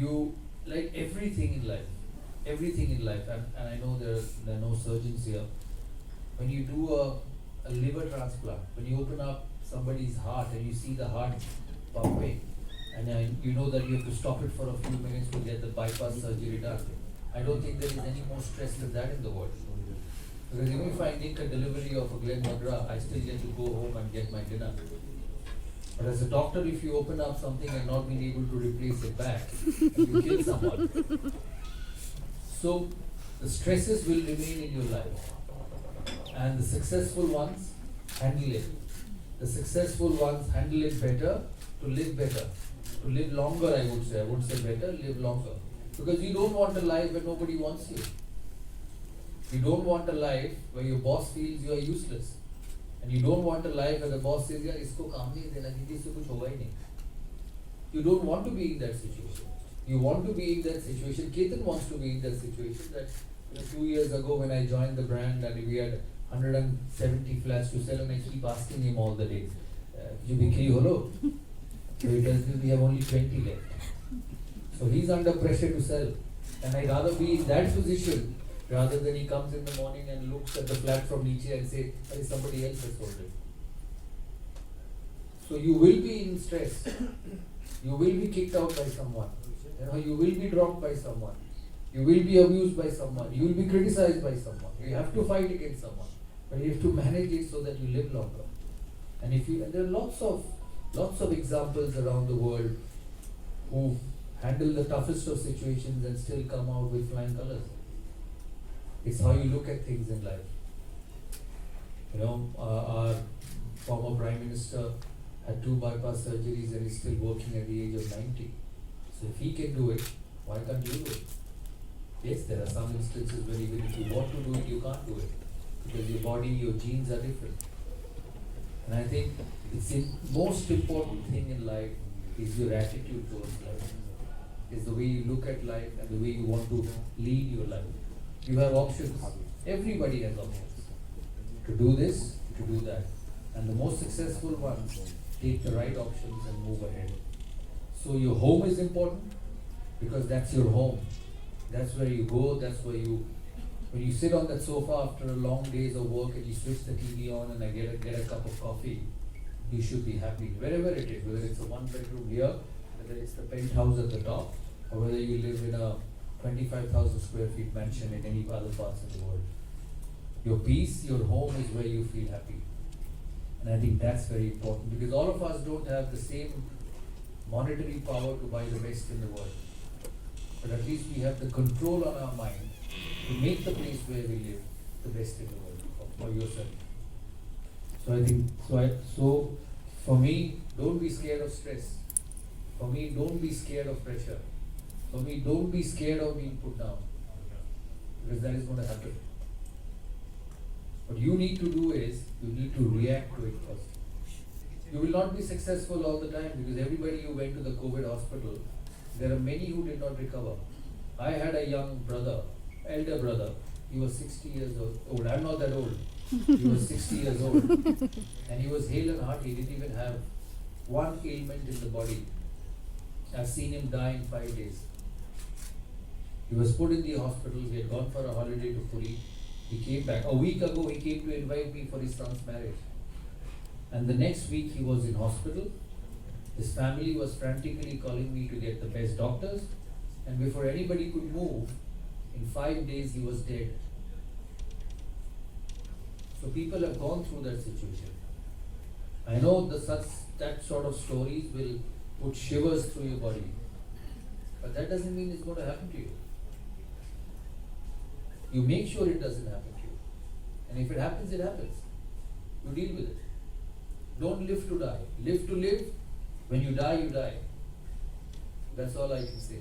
You, like everything in life, and I know there are no surgeons here. When you do a liver transplant, when you open up somebody's heart and you see the heart pumping, and you know that you have to stop it for a few minutes to get the bypass surgery done. I don't think there is any more stress than that in the world. Because even if I make a delivery of a Glen Magra, I still get to go home and get my dinner. But as a doctor, if you open up something and not being able to replace it back, and you kill someone. So the stresses will remain in your life. And the successful ones handle it. The successful ones handle it better to live better. To live longer, I would say. I wouldn't say better, live longer. Because you don't want a life where nobody wants you. You don't want a life where your boss feels you are useless. And you don't want a life where the boss says, "Yaar, isko kaam nahi dena, kyunki isko kuch hoga hi nahi." You don't want to be in that situation. You want to be in that situation. Ketan wants to be in that situation. That 2 years ago when I joined the brand and we had 170 flats to sell, and I keep asking him all the days, "You bikri holo?" So he tells me we have only 20 left. So he's under pressure to sell. And I'd rather be in that position rather than he comes in the morning and looks at the flat from Nietzsche and say, "Hey, somebody else has sold it." So you will be in stress. You will be kicked out by someone. You will be dropped by someone. You will be abused by someone. You will be criticized by someone. You have to fight against someone. But you have to manage it so that you live longer. And there are lots of examples around the world who handle the toughest of situations and still come out with flying colors. It's how you look at things in life. Our former Prime Minister had 2 bypass surgeries and is still working at the age of 90. So if he can do it, why can't you do it? Yes, there are some instances where even if you want to do it, you can't do it. Because your body, your genes are different. And I think it's the most important thing in life is your attitude towards life. Is the way you look at life and the way you want to lead your life. You have options. Everybody has options. To do this, to do that. And the most successful ones take the right options and move ahead. So your home is important because that's your home. That's where you go, that's where when you sit on that sofa after a long days of work and you switch the TV on and I get a cup of coffee, you should be happy. Wherever it is, whether it's a 1-bedroom here, whether it's the penthouse at the top, or whether you live in a 25,000 square feet mansion in any other parts of the world. Your peace, your home is where you feel happy. And I think that's very important because all of us don't have the same monetary power to buy the best in the world. But at least we have the control on our mind to make the place where we live the best in the world for yourself. So I think, so for me, don't be scared of stress. For me, don't be scared of pressure. For me, don't be scared of being put down. Because that is going to happen. What you need to do is, you need to react to it first. You will not be successful all the time because everybody who went to the COVID hospital, there are many who did not recover. I had a young brother, elder brother, he was 60 years old. I'm not that old. He was 60 years old. And he was hale and hearty, he didn't even have one ailment in the body. I've seen him die in 5 days. He was put in the hospital, he had gone for a holiday to Puri. He came back. A week ago, he came to invite me for his son's marriage. And the next week, he was in hospital. His family was frantically calling me to get the best doctors. And before anybody could move, in 5 days, he was dead. So people have gone through that situation. I know that sort of stories will put shivers through your body. But that doesn't mean it's going to happen to you. You make sure it doesn't happen to you. And if it happens, it happens. You deal with it. Don't live to die. Live to live. When you die, you die. That's all I can say.